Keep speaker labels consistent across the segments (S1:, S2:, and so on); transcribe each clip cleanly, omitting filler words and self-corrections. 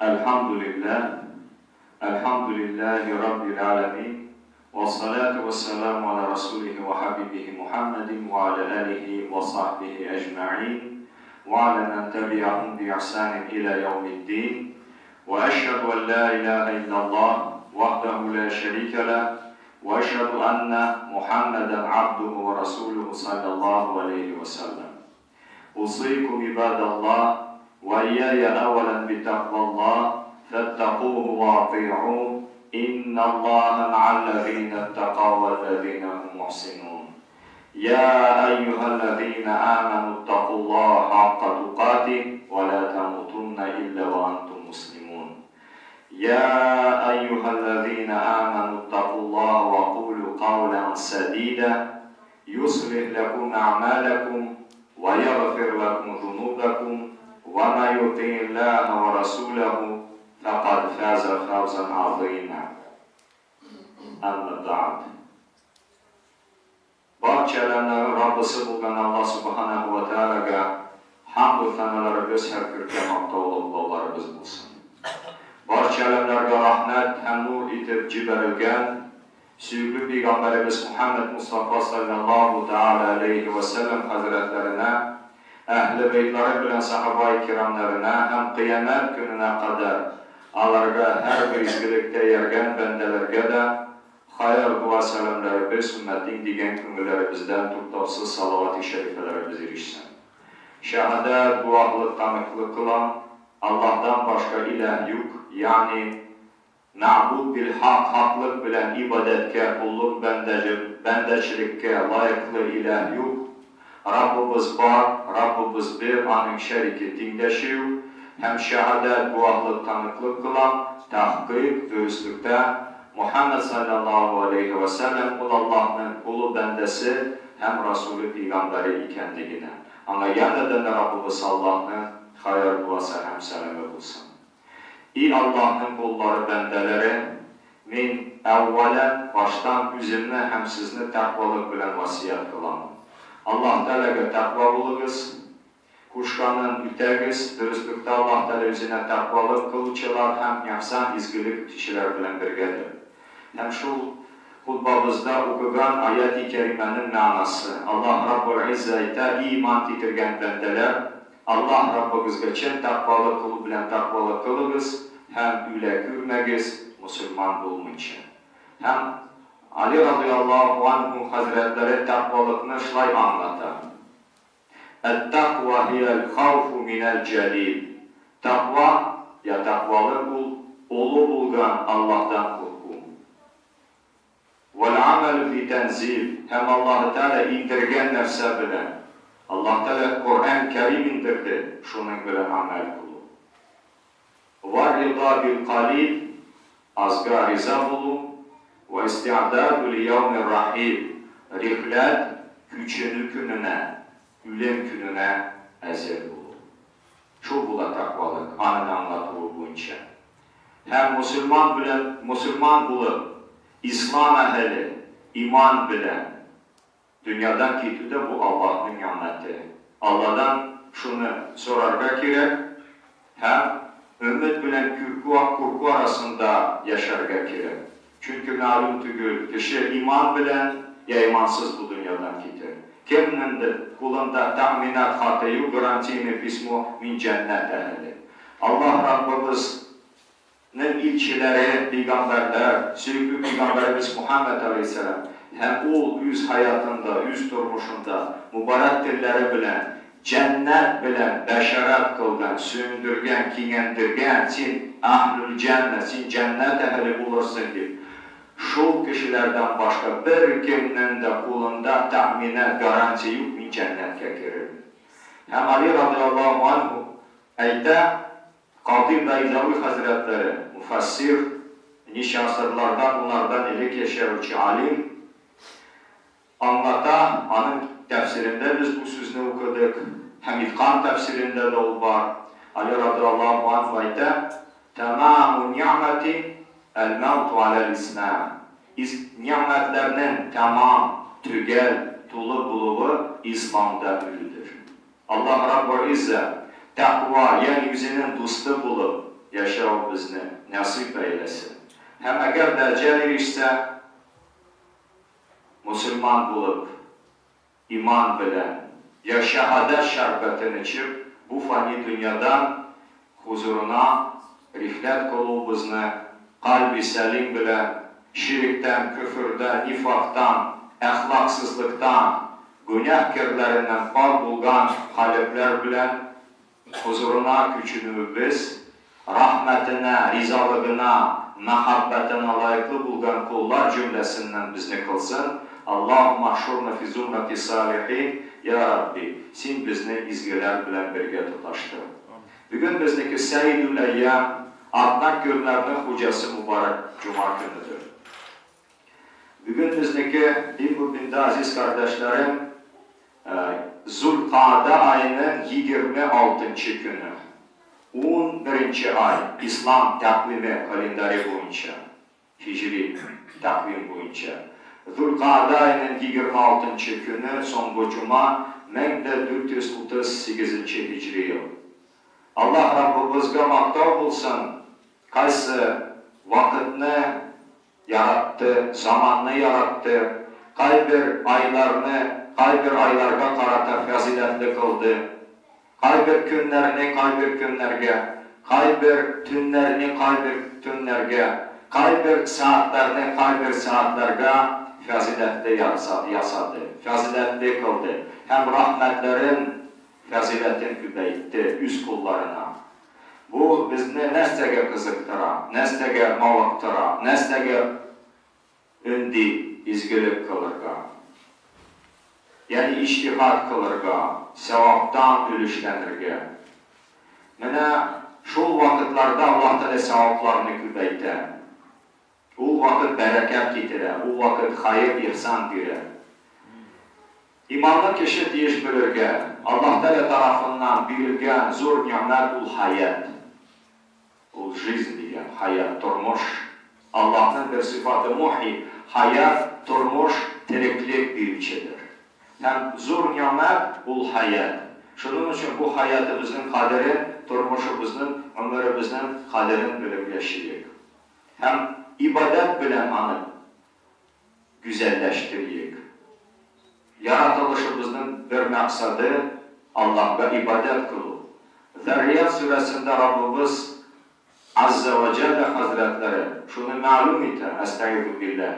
S1: Elhamdülillah, elhamdülillahi Rabbil alemin, ve salatu ve selamu ala Resulihi ve Habibihi Muhammedin ve ala alihi ve sahbihi ecma'in, ve ala men tebi'ahum bi ihsanin ila yevmiddin, ve eşhedü en la ilahe illallah, vahdehu la şerike leh, ve eşhedü enne Muhammeden abduhu ve resuluhu sallallahu aleyhi ve sellem. Usikum ibadallah, وَإِيَّايَ أَوَلًا بِتَقْوَى اللّٰهِ فَاتَّقُوهُ وَأَطِيعُوهُ إِنَّ اللّٰهَ مَعَ الَّذِينَ اتَّقَوْا وَالَّذِينَ هُمْ مُحْسِنُونَ يَا أَيُّهَا الَّذِينَ آمَنُوا اتَّقُوا اللّٰهَ حَقَّ تُقَاتِهِ وَلَا تَمُوتُنَّ إِلَّا وَأَنْتُمْ مُسْلِمُونَ يَا أَيُّهَا الَّذِينَ آمَنُوا اتَّقُوا اللّٰهَ وَقُولُوا قَوْلًا سَدِيدًا يُصْلِحْ لَكُمْ أَعْمَالَكُمْ وَيَغْفِرْ لَكُمْ ذُنُوبَكُمْ وَمَا يُطِعِ اللّٰهَ وَرَسُولَهُ فَقَدْ فَازَ فَوْزًا عَظِيمًا. Amma ba'd. Barcha alamların Rabbisi bo'lgan Alloh subhanahu va taolaga hamd va sanolar biz har kirmoqda Allohlarimiz bo'lsin. Barcha alamlarga rahmat, hamd etib jibarilgan suyukli Peygamberimiz Muhammed Mustafa sallallahu taala alayhi ve sellem hazretlerine, Əhl-i beytləri bilən sahabe-i kiramlarına, həm qiyamət gününə qədər alarga hər bir izgilikdə yergən bəndələrə də xayır, dua, səlamları biz ümmətin digən küngülərimizdən tuttavsız salavat-ı şərifələrimiz erişsin. Şəhadət, duahlıq, tanıqlıq qılan Allah'dan başqa ilah yox, yani na'bud bil haq, haqlıq bilən ibadətə, qulluq, bəndəçilikə layıqlı ilah yox. Rabbimiz var, Rabbimiz bir, onun şəriki dinləşiyor, həm şəhadət, duahlıq, tanıqlıq qılan, təhqiq, dürüstlükdə Muhammed sallallahu aleyhi ve sellem Allah'ın qulu bəndəsi, həm Rasulü Peyğəmbəri ikənliğinə. Ama yeniden Rabbimiz Allah'ın xayır duası həm sələmə bulsun. İyi Allah'ın qulları bəndələri, min əvvələn başdan üzümünə həm sizni təqvalıq bilən vasiyət qılanım. Allah Teala'ya takva bulunuz, kuşkanın ütəgiz, dürüstlükdə Allah Teala üzünə takvalıq kılıçılar, həm yaxsan izgilik kişiler bilen birgədir. Həm şu xutbamızda okugan ayet-i kerimenin mənası, Allah Rabbul İzzətə iman titirgən bəndələr, Allah Rabbimizə çən takvalıq kılı bilən takvalıq kılığız, həm ülə gürməgiz, musulman bulma için. Həm Ali radıyallahu anh'un hazretleri takvalıkını şlay anlatır. Et-takva hiyel khawfu minel celil. Takva, ya takvalı kul, olu bulgan Allah'tan korku. Vel-amel fi tenzil. Hem Allah-u Teala indirgen nefse bilen. Allah Teala Kur'an-ı Kerim indirdi. Şunun bilen amel kulu. Var-rida bil-qalil. Azga riza bulun. Ve isti'adadu li yevmir rahim. Rihlet küçünü gününe, ülem gününe ezel olur. Şu bula takvalık, anın anlatığı boyunca. Hem Müslüman bulup, İslam ehli, iman bilen, dünyadan kitüde bu Allah'ın nimeti. Allah'tan şunu sorarga gerek, hem ümmet bilen korku arasında yaşarga gerek. Çünkü malum tügül, kişi iman bilen ya imansız bu dünyadan gider. Kiminin de kulunda tahminat hatayı garantini bismu min cennet ehli. Allah Rabbimiz'in ilçileri, peygamberler, sürgü peygamberimiz Muhammed Aleyhisselam hem o yüz hayatında, yüz durmuşunda mübarek dilleri bilen, cennet bilen, beşeret kılgan, sündürgen, kingendirgen, sin ahlül cennet, sin cennet ehli bulursun deyip, şu kişilerden başka bir kiminin de kulunda tahmine garanti yok min cennetke girir. Hem Ali radıyallahu anhu ayda Kadı Beyzavi Hazretleri müfessir nice asırlardan bunlardan ilik yaşayıcı alim anlata, onun tefsirinde biz bu sözünü okuduk. Hem İtkan tefsirinde de o var. Ali radıyallahu anhu ayda tamamun ni'meti el-mevtu alel-islam. Nimetlerinin tamam, tügel, tulu buluğu İslam'da ölüdür. Allah Rabbul İzzet takva, yeryüzünün dostu bulup, yaşağı bizni nasip eylesin. Hem eğer derece erişse Müslüman bulup iman bilen ya şehadet şerbetini içip bu fani dünyadan huzuruna riflet kılubuzunu kalbi selim bilen şirkten, küfürden, nifaktan, ahlaksızlıktan, günahkirlerinden pal bulgan kalpler bilen huzuruna küçünüp biz rahmetine, rizalığına, muhabbetine layıklı bulgan kullar cümlesinden bizni kılsın. Allah'ım mahşurna fi zumrati salihin. Ya Rabbi, sen bizni izgiler bilen birge tutaştır. Bugün bizdeki Seyyidül Eyyam, Adnan günlerinin hocası mübarek Cuma günüdür. Bugün bizdeki din aziz kardeşlerim, Zulkade ayının 26. günü. 11. ay İslam takvimi kalenderi boyunca, Hicri takvim boyunca. Zulkade ayının 26. günü son cuma 1438 Hicri yıl. Allah Rabbimizge maktav bulsun, kaysı vakitini yarattı, zamanını yarattı, kay bir aylarga karata faziletli kıldı, kay bir günlerini kay bir günlerge, kay bir tünlerini kay bir tünlerge, kay bir saatlerini kay bir saatlerge faziletli yasadı, faziletli kıldı. Hem rahmetlerin faziletini kübeytti üst kullarına. Bu bizni nestege kızıktıra, nestege mavaktıra, nestege ündi izgilik kılırga. Yani iştihat kılırga, sevaptan ülüşlenirge. Mene şu vakitlerde Allah Teala sevaplarını kübeytti. O vakit bereket getire, o vakit hayır ihsan dire. İmanlı kişi deyiş bilirge, Allah Teala tarafından birilgen zor nimet ul hayat. Ul жизнь diyen, hayat, turmuş. Allah'ın bir sıfatı muhi, hayat, turmuş, tiriklik bir içidir. Hem zor nimet ul hayat. Şunun için bu hayatımızın kaderi, turmuşumuzun, ömrümüzün kaderini bilip yaşayık. Hem ibadet bilen anı güzelleştiriyik. Yaratılışımızın bir maksadı Allah'a ibadet kılı. Zarriyat suresinde Rabbimiz Azze ve Celle Hazretleri şunu malum eder. Estaizu billah.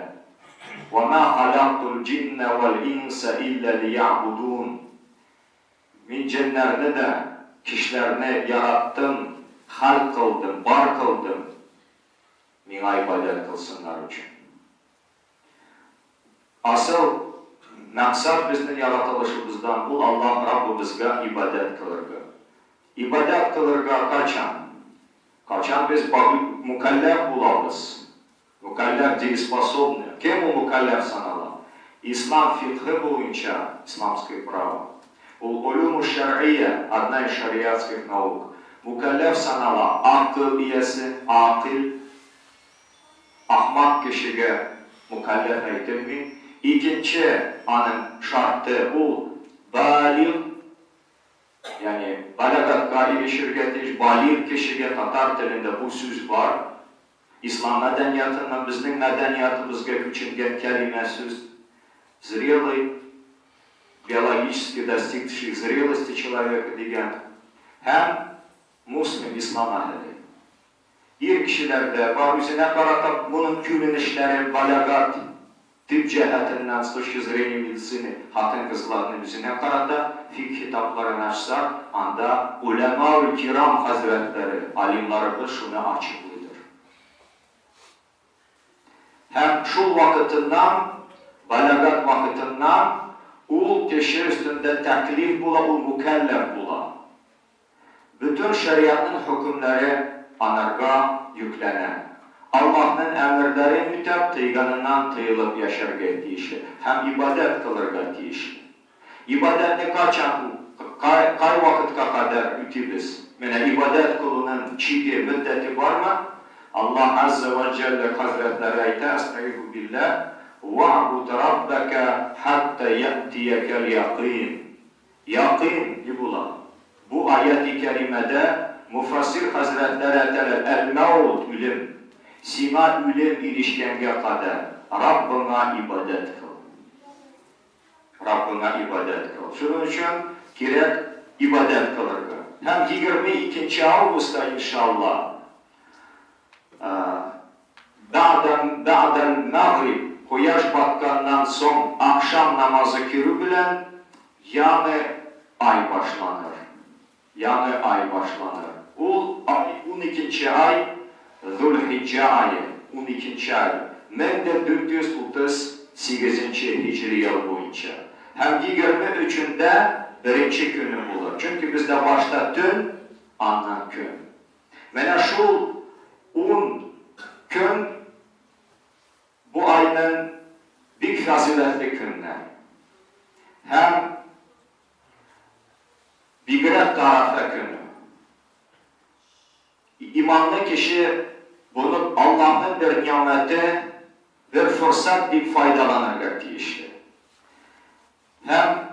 S1: وَمَا خَلَقْتُ الْجِنَّ وَالْاِنْسَ اِلَّا لِيَعْبُدُونَ Min cinlerini de kişilerini yarattım, halk kıldım, bar kıldım. Mina ibadet kılsınlar için. Asıl maksat bizim yaratılışımızdan bu Allah Rabbimizge ibadet kılırga. İbadet kılırga kaçan? Kaçan biz mükellef bulamız. Mükellef дееспособны. Kim o mükellef sanala? İslam fiqhi boyunca, İslamskое право. Ulûm-u şer'iyye, одна из şeriatskих nauk. Mükellef sanala, akıl iyesi, akıl, ahmak kişiye mükellef eytilmi. İkinci anın şartı bu, balig, yani balagat erişirge, balig kişiye Tatar dilinde bu söz var. İslam medeniyatından bizim medeniyatımızga küçülgen kelime söz, zrelый, биологически достигший зрелости человека деген, hem Müslüm İslam ahli. Bir kişilerde var üzerine karatıp bunun külünüşleri, balagat, tıp cihetinden, с точки зрения медicini, hatın kızlarının üzerine karatıp, fik kitaplarını açsak, anda ulema-ül kiram hazretleri, alimlerimiz şunu açıklıdır. Hem şu vakitinden, balagat vakitinden, ul kişi üstünde teklif bula, ul mükellef bula. Bütün şeriatın hükümleri anarga yüklenen. Allah'ın emirleri mütep tıyganından tıyılıp yaşarga ettiğişi. Hem ibadet kılırga ettiğişi. İbadetini kaçan, kay vakitka kadar ütübüz. Yani ibadet kılının çiğdi, müddeti var mı? Allah Azze ve Celle Hazretleri ayette, estaizu billah, وَعْبُدْ رَبَّكَ حَتَّى يَأْتِيَكَ الْيَقِينَ. Yakîn ibula. Bu ayet-i kerimede Mufassir Hazretleri etələr, el-mevt ölüm, sina ölüm ilişkenge kadar Rabbına ibadet kıl. Rabbına ibadet kıl. Şunun için gerek ibadet kılırdı. Hem 22 Ağustos'ta inşallah ba'del mağrib koyaş batkandan son akşam namazı kürü bilen yani ay başlanır. Yani ay başlanır. O ay 12. ay Zulhicce ayı 12. ay. Men de 438. Hicri yıl boyunca. Hem 23'ünde birinci günü bulur. Çünkü bizde başta dün, andan gün. Mene şu 10 gün bu ayın bir faziletli günler. Hem bir tarafa günü. İmanlı kişi bunu Allah'ın bir nimeti, bir fırsat deyip faydalanır deyişli. Hem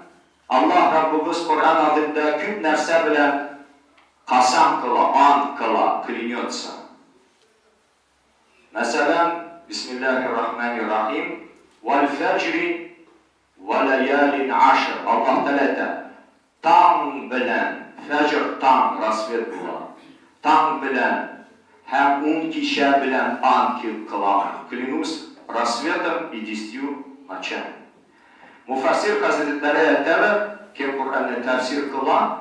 S1: Allah Rabbimiz Kur'an adında küp nerse bilen kasam kıla, ant kıla, kılınıyorsa. Mesela Bismillahirrahmanirrahim vel fecri ve leyalin aşr. Allah Teala tam bilen, fecr tam, rasvet kıla. Tam bilen, hem 10 kişi bilen ant kıla. Kılınız rasvetem и 10 nocами. Mufassir Hazretleri etələr ki, Kur'an'ı tefsir kılan,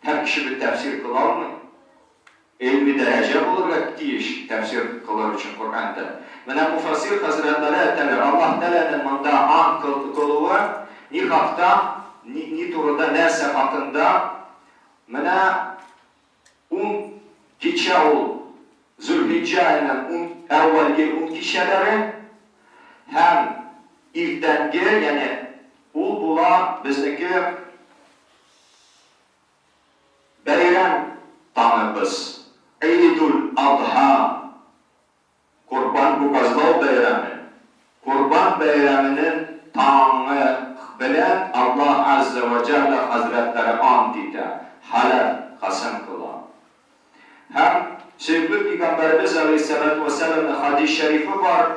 S1: her kişi bir tefsir kılar mı? Elmi derece olur deyiş tefsir kılar için Kur'an'da. Mene Mufassir Hazretleri etələr, Allah Teala'nın manda an kılığı, ni hakta, ni turda, nerse hakkında, mene 10 kişi ol, Zülhicce ayının evvelki 10 kişileri, hem ilktengi, yani bula bizdeki bayram tanımız. Eidul Adha, Kurban Bukazlav bayramı. Kurban bayramının tanrı bilen Allah Azze ve Celle Hazretleri andide, halal, kasım kılan. Hem sevgili Peygamberimiz Aleyhisselatü Vesselam'ın hadis-i şerifi var.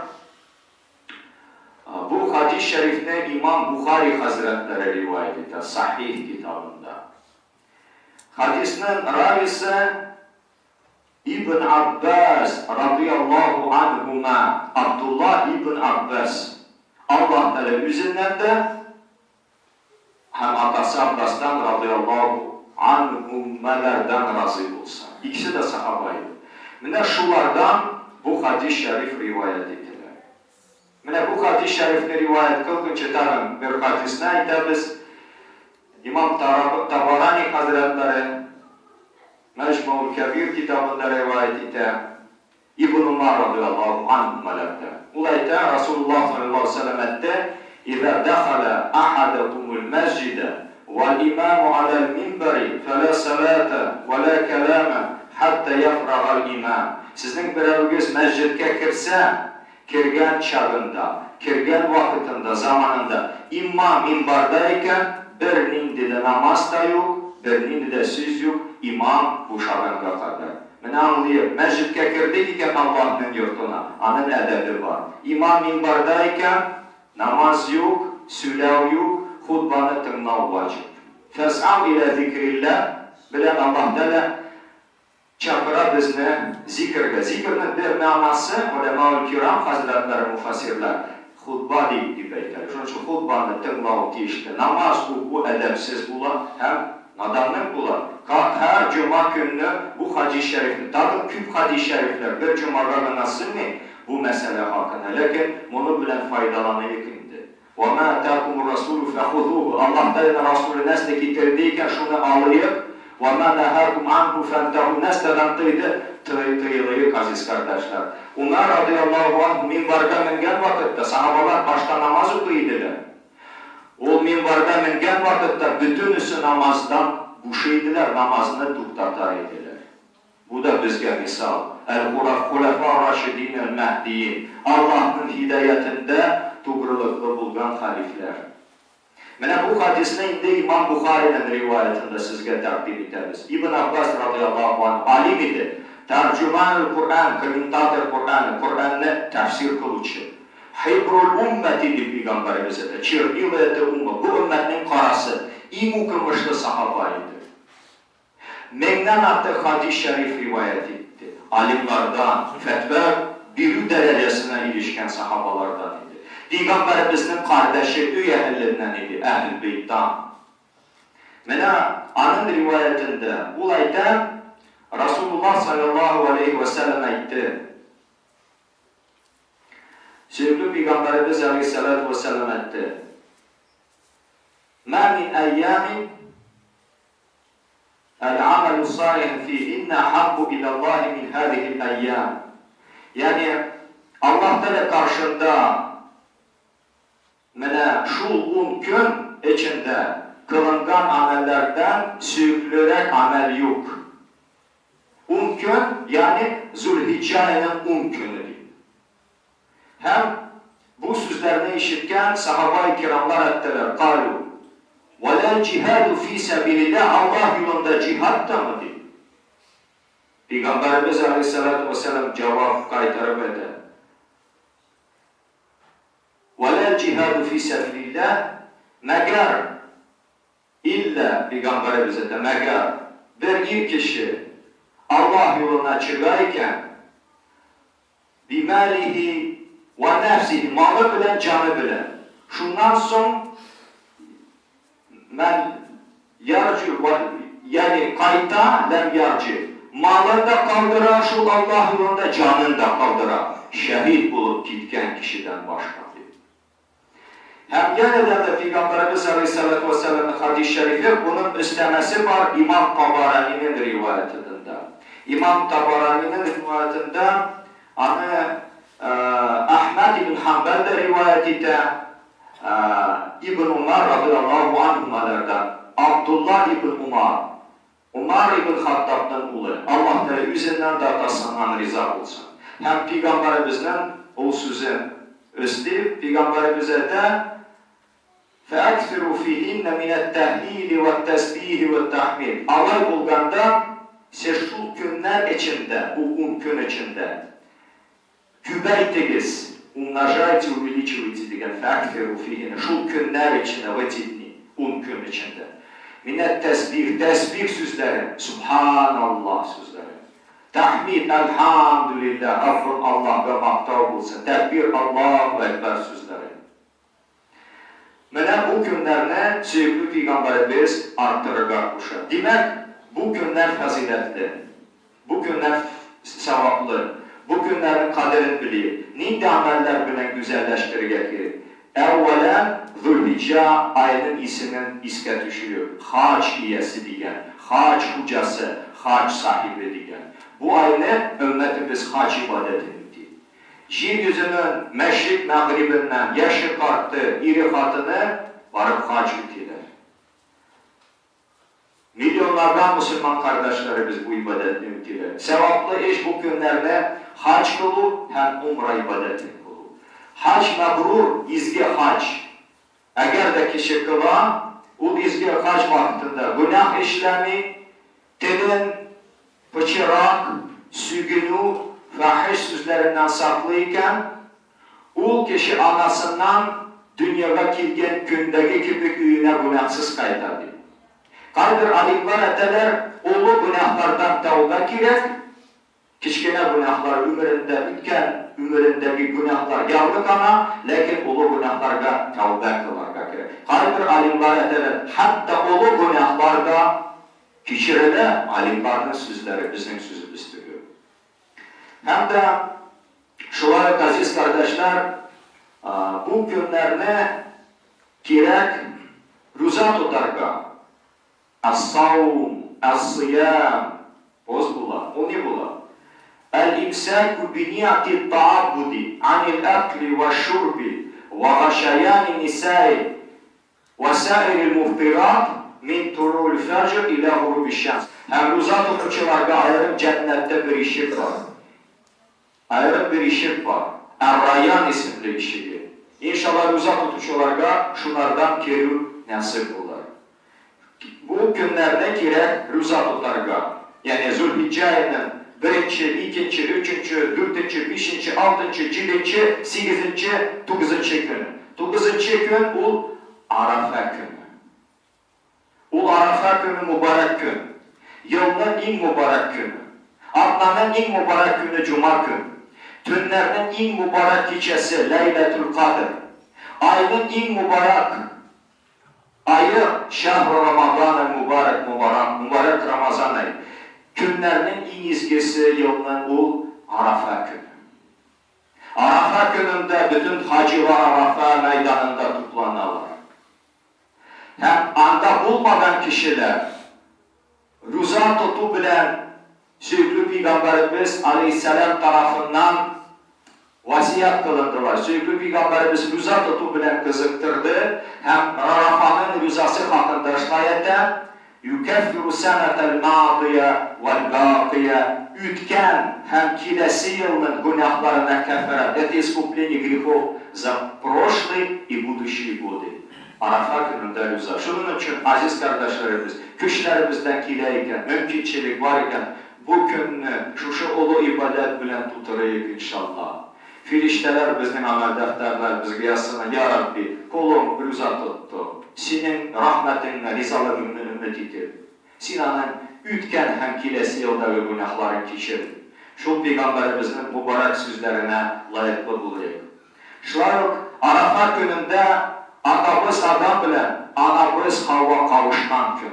S1: Bu hadis-i şerifte İmam Bukhari Hazretleri rivayet eder, Sahih kitabında. Hadisinin ravisi İbn Abbas radıyallahu anhuma, Abdullah İbn Abbas. Allah Teala yüzünden de hem atası Abbas'tan radıyallahu anhumalardan razı olsun. İkisi de sahabaydı. Mine şulardan bu hadis-i şerif rivayet edilir. Mine bu hadis-i şerifini rivayet kılgınca tarım bir hadisine ait biz İmam Tabarani Hazretleri Mecmu'l Kebir kitabında rivayet eder. İbn Umar radıyallahu anh malakta. Ulayta Resulullah sallallahu aleyhi ve sellem etti. İzâ dakhala ahadukumul mescide vel imamu alel minberi fela salate ve la kelame hatta yafra'al imam. Sizin biriniz mescidke kirse, kirgen çağında, kirgen vakitinde, zamanında imam minbardayken birinin dili namaz da yok, birinin de söz yok, imam bu şağında kadar. Ben anlayayım, mescidke kirdiyken Allah'ın yurtuna, onun edebi var. İmam minbardayken namaz yok, sülav yok, hutbanı tınlav vacip. Fes'av ile zikrillah, bilen Allah Teala çakıra bizni zikirle. Zikirinin bir manası, ulema-ül kiram hazretleri mufassirler, hutba deyip eyler. Şunun için hutbanı tınlav deyişti. Namaz bu edepsiz bular, hem nadanlık bular. Her cuma günü bu hadis-i şerifini, tabi küp hadis-i şerifler bir cumada nasıl mı bu mesele hakkında? Lakin bunu bilen faydalanıyor indi. وَمَا اَتَاكُمُ الرَّسُولُ فَخُذُوهُ Allah Teala Resulü nesle getirdiyken şunu alayıp وَمَا نَهَاكُمْ عَنْهُ فَانْتَهُ nesneden tıyılıyık aziz kardeşler. Umar radıyallahu anh minbarda mingen vakitte sahabalar başta namaz okuydular. O minbarda mingen vakitte bütünüsü namazdan buşuydular, namazını tuktatar ediler. Bu da bizge misal. El-Hulefâ Raşidîn el-Mehdiyin. Allah'ın hidayetinde tuğrılıklı bulgan halifler. Mənə bu hadisini indi İmam Buxarinin rivayətində sizə təqdim edəriz. İbn Abbas radiyallahu anh alim idi. Tərcüman-ı Kur'an, kommentator Kur'an'ı təfsir qılıcı. Hibrul ümmet idi Peygamberimizə də. Çirqiləyətə ümmət. Bu ümmətin qarası. İmu kılmışlı sahaba idi. Məndən artıq hadis şərif rivayət etdi. Alimlardan, fətvə biri dərəcəsinə ilişkən sahabalardan idi. Peygamberimizin kardeşi üy əhlindən idi, Əhl-i Beytdən. Mənə anın rivayətində olayda Rasulullah sallallahu aleyhi ve sellem aytdı. Sevgili Peygamberimiz aleyhissalatu vesselam aytdı. "Ma min ayyamin el-amelu salih fihinne habbu ilallahi min hadihil ayyam." Yani Allah Teala karşında mənə şu 10 gün içində kılıngan amellerden süyüklürek amel yok. 10 gün yani Zülhicce ayının 10 günüdür. Hem bu sözlerini işitken sahaba-i kiramlar ettiler. Kalu وَلَا cihadu fi sebilillah, Allah yolunda cihad da mı değil? Peygamberimiz aleyhissalatu vesselam cevap kaytarıp eder. وَلَا cihadu fi sebilillah məgər illa Peygamberimize de məgər bir kişi Allah yoluna çıkarken bimalihi ve nefsihi, malı bilen, canı bilen. Şundan son men yarcı, yani kayta lem yarcı. Malını da kaldıran, şu Allah yolunda canını da kaldıran. Şehit bulup gitken kişiden başka. Hem yeniden de Peygamberimiz Aleyhisselatü Vesselam'ın hadis-i şerifi bunun üstlemesi var İmam Tabarani'nin rivayetinde. İmam Tabarani'nin rivayetinde anı Ahmed ibn Hanbel de rivayet etti. İbn Umar radıyallahu anhumalardan Abdullah ibn Umar ibn Hattab'dan ulu. Allah Teala yüzünden de atasından rıza olsun. Hem Peygamberimizden o sözün üstü Peygamberimize de فَاَكْفِرُوا فِيهِنَّ مِنَ التَّهْلِيلِ وَالتَّسْبِيهِ وَالتَّحْمِيلِ Alay bulganda şu günler içinde, bu 10 gün içinde kübeytiniz, umnожайте, увеличивайте деген فَاَكْفِرُوا فِيهِنَّ şu günler içinde, в эти dni, 10 gün içinde. Minnet tesbih, tesbih sözleri, Subhanallah sözleri. Tahmid, elhamdülillah, affın Allah ve maktar olsun. Tekbir, Allahu Ekber sözleri. Mənə bu günlərini sevgili Peygamberimiz artırıqar quşa. Demək, bu günlər fəzilətli, bu günlər savablı, bu günlərin qədrini bilir. Neydi əməllər bilən güzəlləşdirir gətirir? Əvvələn Zülhicce ayının isminin iskə düşürüyor. Hac iyəsi digən, hac hücəsi, hac sahibi digən. Bu ayını ümmətimiz hac ibadətini. Yeryüzünün məşrik məğribindən yaşı qartdı, iri xatını varıp hac bitirlər. Milyonlardan Müslüman kardeşlerimiz bu ibadetini bitirlər. Sevaplı iş bu günlerde hac kılıb, hem umra ibadetini kılıb. Hac məbrur, izgi hac. Eğer de kişi kılan, o izgi hac vaktinde günah işlemi, dilin, pıçırak, sügünü, fahiş sözlerinden saklıyken, o kişi anasından dünyaya kilgen gündeki kibrik üyüne günahsız kaytardı. Kaydır alimler eteler, oğlu günahlardan tevbe kirek, kiçkine günahlar ömründeki günahlar yavruq ana, lakin oğlu günahlarga tevbe kılarga kirek. Kaydır alimler eteler, hatta oğlu günahlarda kişirele alimlerin sözleri bizim sözümüz diyor. Hem de şulayık aziz kardeşler, bu günlerine gerek rüza tutarga, as-savm, as-siyam, bozbula, o ne bula? El-imsâku biniyati ta'abbudi anil akli ve şurbi ve gaşayani nisai ve sairil muftirat min turul fecr ila hurubi şems. Hem rüza tutucularga ayrım cennette bir işi var. Ayrı bir işim var. Er-Rayyan isimli işidir. İnşallah rüza tutucularga şunlardan kerim nasip olur. Bu günlerde gerek rüza tutarga. Yani Zülhicce ayının 1, 2, 3, 4, 5, 6, 7, 8, 9 günü. 9 gün ul Arafa günü. Ul Arafa günü mübarek gün. Yılın en mübarek günü. Adnanın en mübarek günü Cuma günü. Tünlerinin en mübarek gecesi Leyletül Kadir. Ayın en mübarek ayı Şehr-i Ramazan-ı mübarek Ramazan ayı. Günlerinin en izgisi yılının ul Arafa günü. Arafa gününde bütün hacılar Arafa meydanında toplanırlar. Hem anda bulmadan kişiler rüza tutu bilen Süyüklü Peygamberimiz Aleyhisselam tarafından vasiyet kılındılar. Süyüklü Peygamberimiz rüza tutu bilen kızıktırdı. Hem Arafa'nın rüzası hakkında şayette yukeffiru senetel mâdiye vel bâkiye ütken hem kilesi yılın günahlarına kefaret. Это искупление грехов за прошлый и будущие годы. Arafa gününde rüza. Şunun için aziz kardeşlerimiz, güçlerimizden kileyken, mümkünçilik varken bu günü şu ulu ibadet bilen tutarıyık inşallah. Firişteler bizim amel defterlerimiz yazsına, Ya Rabbi, kolum rüza tuttu. Senin rahmetinle, rizalığını ümmet edir. Sinanın ütken hem kilesi yıldaki günahların keçir. Şu Peygamberimizin mübarek sözlerine layıklı bulayık. Şuayok, Arafa gününde atamız Adam bilen, anamız Havva kavuşman gün.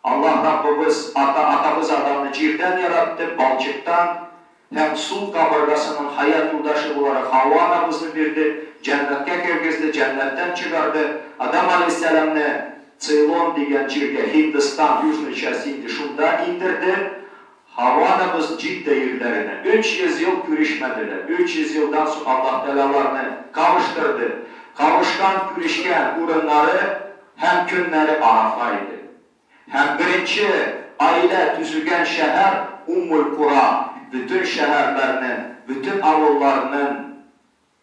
S1: Allah Rabbimiz atamız Adam'ı cirden yarattı, balçıktan, hem sul kaburgasının hayat yoldaşı olarak Havva anamızı verdi, cennetke kirgizdi, cennetten çıkardı. Adam Aleyhisselam'ı Ceylon degen cirde, Hindistan, Южный частinde şunda indirdi. Havva anamız Cidde yerlerine 300 yıl görüşmediler. 300 yıldan sonra Allah belalarını kavuşturdu. Kavuşkan, görüşken ürünleri hem günleri Arafa'ydı. Hem birinci aile tüzügen şehir Ummul Kura, bütün şehirlerinin, bütün avullarının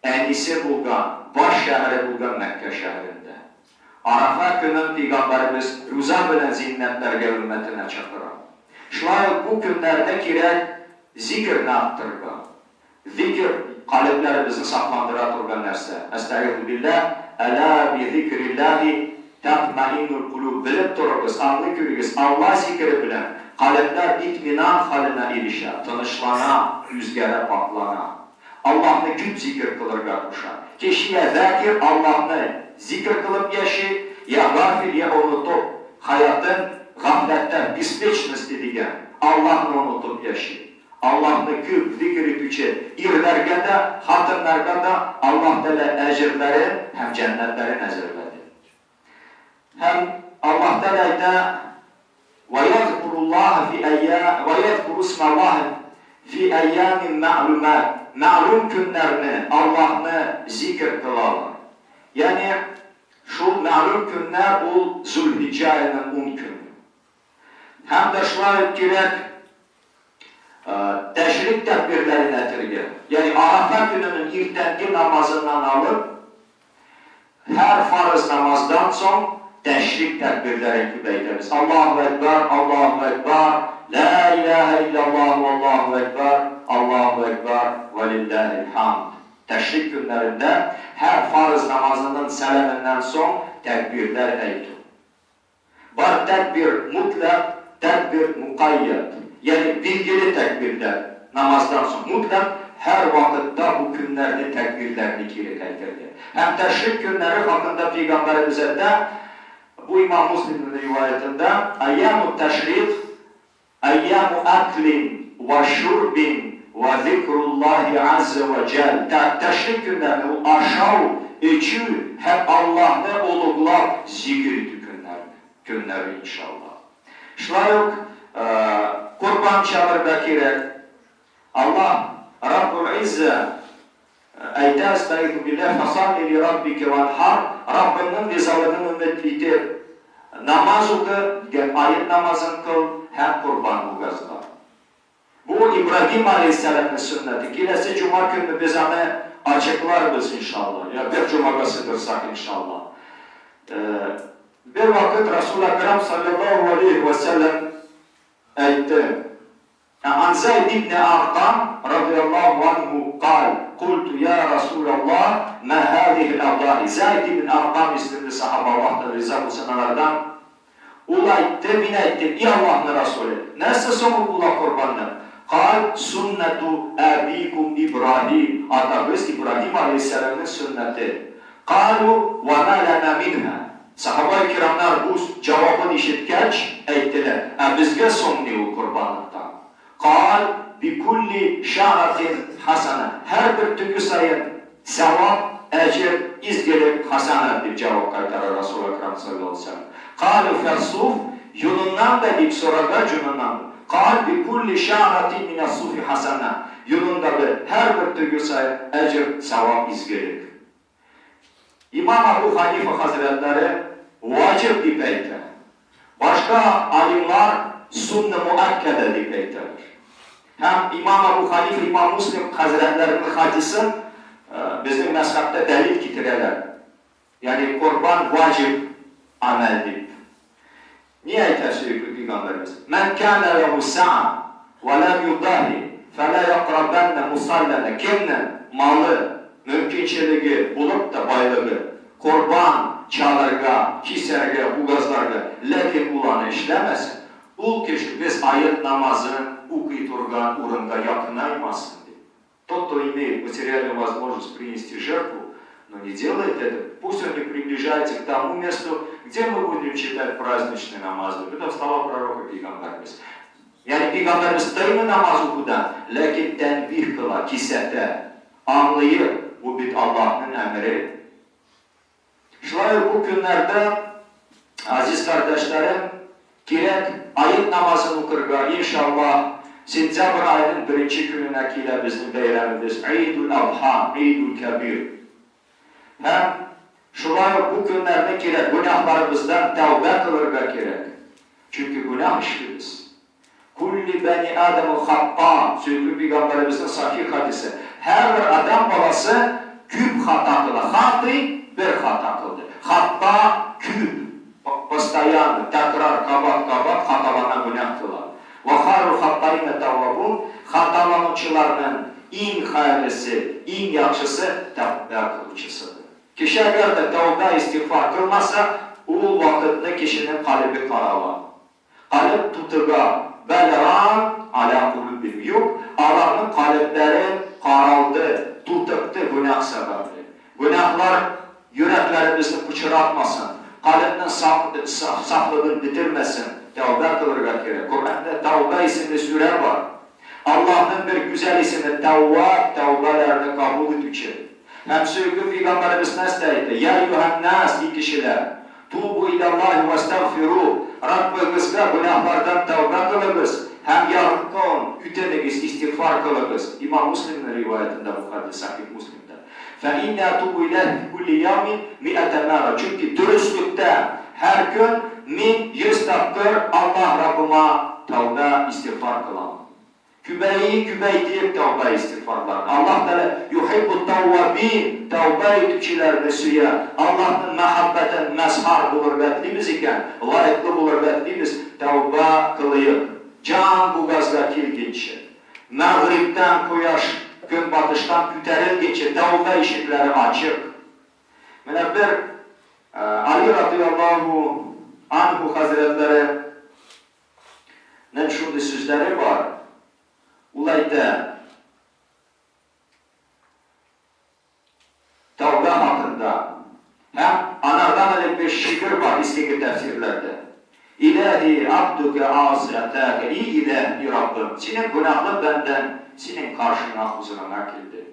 S1: en iyisi bulgan, baş şehri bulgan Mekke şehrinde. Arafa günün Peygamberimiz rüza bilen zinnetlerge ümmetine çakıran. Şuayet bu günlerde gerek zikir ne yaptırga? Zikir kalplerimizi saklandıra turgan nerse. Estağfirullah billah. Ela bi zikrillahi tatmainul kulub. Bilip tururuz, anlıkürüz. Allah zikri bilen kalpler itminan haline ilişe, tanışlana, yüzgere baklana. Allah'ını küt zikir kılırga kuşa. Kişiye zakir Allah'ını zikir kılıp yaşı, ya gafil ya unutup hayatın gafletten bispečnosti digen Allah'ını unutup yaşı. Allah'ını küp zikri tüçe irlerge de, hatınlarga da Allah Teala ecirlerin hem cennetlerin ecirleri. Hem Allah Teala da وَيَذْكُرُ اللّٰهَ فِي اَيَّامٍ وَيَذْكُرُ اسْمَ اللّٰهِ فِي اَيَّامٍ مَعْلُمَاتٍ Ma'lum günlerini Allah'ını zikir kılarlar. Yani şu ma'lum günler o Zülhicce ayının 10 günü. Hem de şuna gerek teşrik tedbirleri netirge. Yani Arafa gününün irtenki namazından alıp her farz namazdan son teşrik tedbirleri kübeyderiz. Allahu Ekber, Allahu Ekber, La ilahe illallah ve Allahu Ekber, Allahu Ekber ve lillahil hamd. Teşrik günlerinde her farz namazının selaminden son tekbirler eyledim. Var tekbir mutlak, tekbir mukayyet. Yani bilgili tekbirler namazdan sonra mutlak her vakitte bu günlerini tekbirlerini kiri tekbirler. Hem teşrik günleri hakkında Peygamberimize de bu İmam Müslim'in rivayetinde Eyyam-ı teşrik, Eyyam-ı aklin ve şurbin ve zikrullahi azze ve cel. Teşrik günlerini aşağı, içi hep Allah'ı oluklar zikri günleri inşallah. Şuna yok, kurban çağırda kirek. Allah Rabbul İzze Eyde estaizu billah fasalli li rabbike venhar. Rabbinin rızalığını ümmetlidir. Namaz oku, ayet namazını kıl, hem kurban ugazlar. Bu İbrahim Aleyhisselam'ın sünneti. Kilesi Cuma günü biz onu açıklarız inşallah. Ya bir Cuma gasıdırsak inşallah. Bir vakit Resul-i Ekrem sallallahu aleyhi ve sellem etti. An Zeyd ibn Arqam radıyallahu anhu kal, kultu ya Resulallah ma hadihil avdahi. Zeyd ibn Arqam isimli sahaba, Allah'tan rıza olsunlardan. Ula etti, bine etti, ey Allah'ın Resulü. Nasıl sonu ula kurbanlar? Kal, sünnetu abikum İbrahim. Atabız İbrahim aleyhisselamın sünneti. Kalu ve ma lana minha. Sahaba-i kiramlar bu cevabını işitkeç ettiler. Bizge sonluyor kurbanlıktan. Kal bi kulli şa'atin hasana. Her bir tükü sayın sevap, ecir, izgelip hasana bir cevap kaytarır Resulullah Ekrem sallallahu aleyhi ve sellem. Kalu fersuf yolundan da ip soraga cunundan. Kal bi kulli şa'atin minasufi hasana. Yolunda bir her bir tükü sayın ecir, sevap, izgelip. İmam Ebu Hanife Hazretleri vacip deyip eyler. Başka alimler sünne muakkede deyip eyler. Hem İmam Ebu Hanife, İmam Müslim Hazretlerinin hadisi bizim mezhepte delil getirirler. Yani kurban vacip amel deyip. Niye eyler sevgili Peygamberimiz? Men kâne lehu sa'a ve lem yudahi fe la yakrabenne musallene. Kimle malı, mümkünçeliği bulup da baylığı, kurban çalarga, kiserge, bugazlarga, lekin ulanı işlemesin. Ул kişi biz ayet namazını укый турган урынга yakınaymasın diye. Тот, кто имеет материальную возможность принести жертву, но не делает это, пусть он не приближается к тому месту, где мы будем читать праздничные намазы. Это слова пророка Peygamberimiz. Yani Peygamberimiz tayını namaz okudan, lakin tenbih kıla, kisete, anlayıp, bu bir Allah'ın emri. Şöyle bu günlerde, aziz kardeşlerim, gerek ayet namazını okurga, inşallah sentyabr ayının birinci gününe kile bizim beyramımız, İdul Adha, İdul Kebir. Hem şöyle bu günlerde gerek günahlarımızdan tevbe kılırga gerek. Çünkü günah işliyiz. Kulli beni Adem'u hatta, sevgili Peygamberimizin sahih hadisi. Her bir adam balası küp hata kılar. Hatı bir hata kıldı. Hatta küp. Постоянно, tekrar, kabat, hatalanan günah kılar. Ve harul hattayine tevvabun, hatalanıcılarının en hayırlısı, en yaxşısı tevbe kılıcısıdır. Kişi eğer de tevbe istiğfar kılmasa, o vakitte kişinin kalbi karalar. Kalp tutuga, belran ala kulübim yok. Allah'ın kalpleri karaldı, tutuktu günah sebebi. Günahlar yüreklerimizi pıçıratmasın. Kalbinin saflığını bitirmesin. Tevbe kılırga gerek. Kur'an'da Tevbe isimli süre var. Allah'ın bir güzel ismi Tevvab, tevbelerini kabul edecek. Hem sevgili Peygamberimiz ne istedi? Ya eyyühennâs iyi kişiler. Tubu ilallahi ve estağfiru. Rabbimizga günahlardan tevbe kılınız. Hem yardım ütenigiz, istiğfar kılınız. İmam Müslim'in rivayetinde bu hadis, Sahih Müslim'de. فَاِنَّا تُوبُ اِلَهِ كُلِّ يَوْمٍ مِئَةَ مَرَّ. Çünkü dürüstlükte her gün 100 dakika Allah Rabbıma tevbe istiğfar kılan. Kübeyi deyip tevbe istiğfarlar. Allah Teala yuhibbu tevvabin, tevbe etkilerini suya. Allah'ın mehabbeten mezhar bulur beklimiz iken, layıklı bulur beklimiz tevbe kılıyıp. Can bu gazda kilginçi. Mağribden kuyaş, gün batıştan küterilginçi tevbe işitleri açık. Mene bir Ali radıyallahu anhu hazretlerinin şunda sözleri var. Ulayda tevbe hakkında hem anadan bir şiir var İstikir tefsirlerde. İlahi abduke asiyatake, ey ilahi Rabbim, senin günahlı benden, senin karşına huzuruna geldi.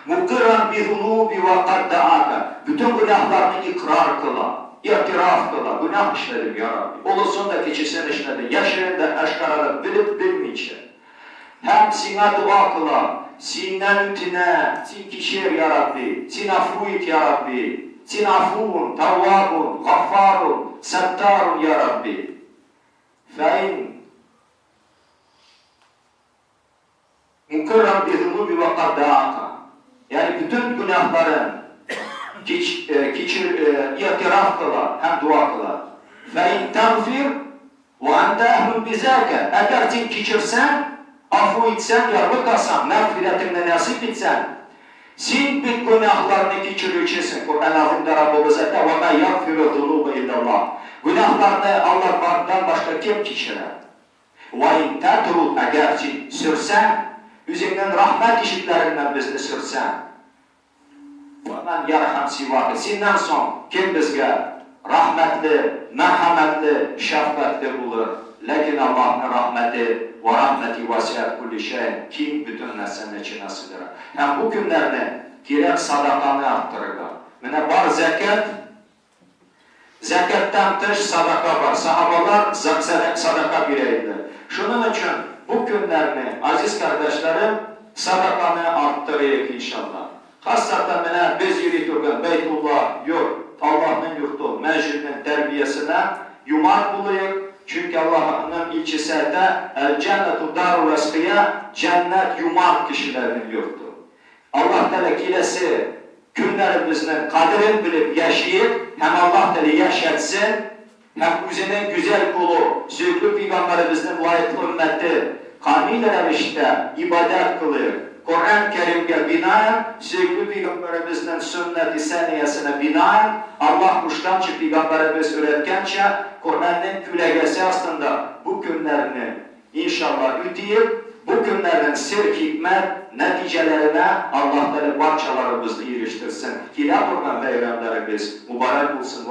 S1: Mukırran bi zunubi ve kaddaaka, bütün günahlarını ikrar kıla, itiraf kıla, günah işledim ya Rabbi. Olasında keçirsen işledim, yaşayında, aşkarada, bilip bilmeyecek. Hem sana dua kıla, senden ütine, sen kişir ya Rabbi, sen afu et ya Rabbi, sen afun, tavvabun, gaffarun, settarun ya Rabbi. Fein mukırran bi zunubi ve kaddaaka. Yani bütün günahların itiraf kıla, hem dua kıla. فَاِنْ تَغْفِرْ وَاَنْتَ اَهْلٌ بِذَاكَ Eğer sen keçirsen, afu etsen, yargıtasan, mağfiretine nasip etsen, sen bir günahlarını keçireceğsin. Kur'an-ı Azim'de Rabbimiz ete وَمَا يَغْفِرُ ذُنُوبَ اِلَّا اللّٰهِ Günahlarını Allah'tan başka kim keçirer? وَاِنْ تَتْرُدْ Eğer sen sürsen, üzerinden rahmet işitlerinden bizni sürsen, وَمَنْ يَرْحَمْ سِوَاكَ Senden son kim bizge rahmetli, merhametli, şefkatli bulur. Lakin Allah'ın rahmeti ve rahmeti vasiyet kulli şey kim bütün nesnenin içine sığdırır. Hem bu günlerde gerek sadakanı arttırır. Mene var zekat, zekattan dış sadaka var. Sahabalar sadaka bireydi. Şunun için bu günlerde aziz kardeşlerim sadakanı arttırıyor inşallah. Hassatan mene biz yürütürken Beytullah yok. Allah'ın yurdu, meclisinin terbiyesine yumak buluyor. Çünkü Allah'ın ilçesinde el-cennetu darul eskiya, cennet yumak kişilerin yurdu. Allah Teala kilesi günlerimizin kadrini bilip yaşayıp hem Allah Teala yaşatsın hem üzerine güzel kulu, sevgili Peygamberimizin layıklı ümmeti kaniler işte ibadet kılıyor. Kur'an-ı Kerim'e binaen, sevgili Peygamberimizin sünnet-i seniyesine binaen, Allah kuştançı Peygamberimiz öğretkençe, Kur'an'ın külegesi aslında bu günlerini inşallah üteyip, bu günlerin sir hikmet neticelerine Allah Teala parçalarımızı eriştirsin. Hilal Kur'an bayramlarımız mübarek olsun.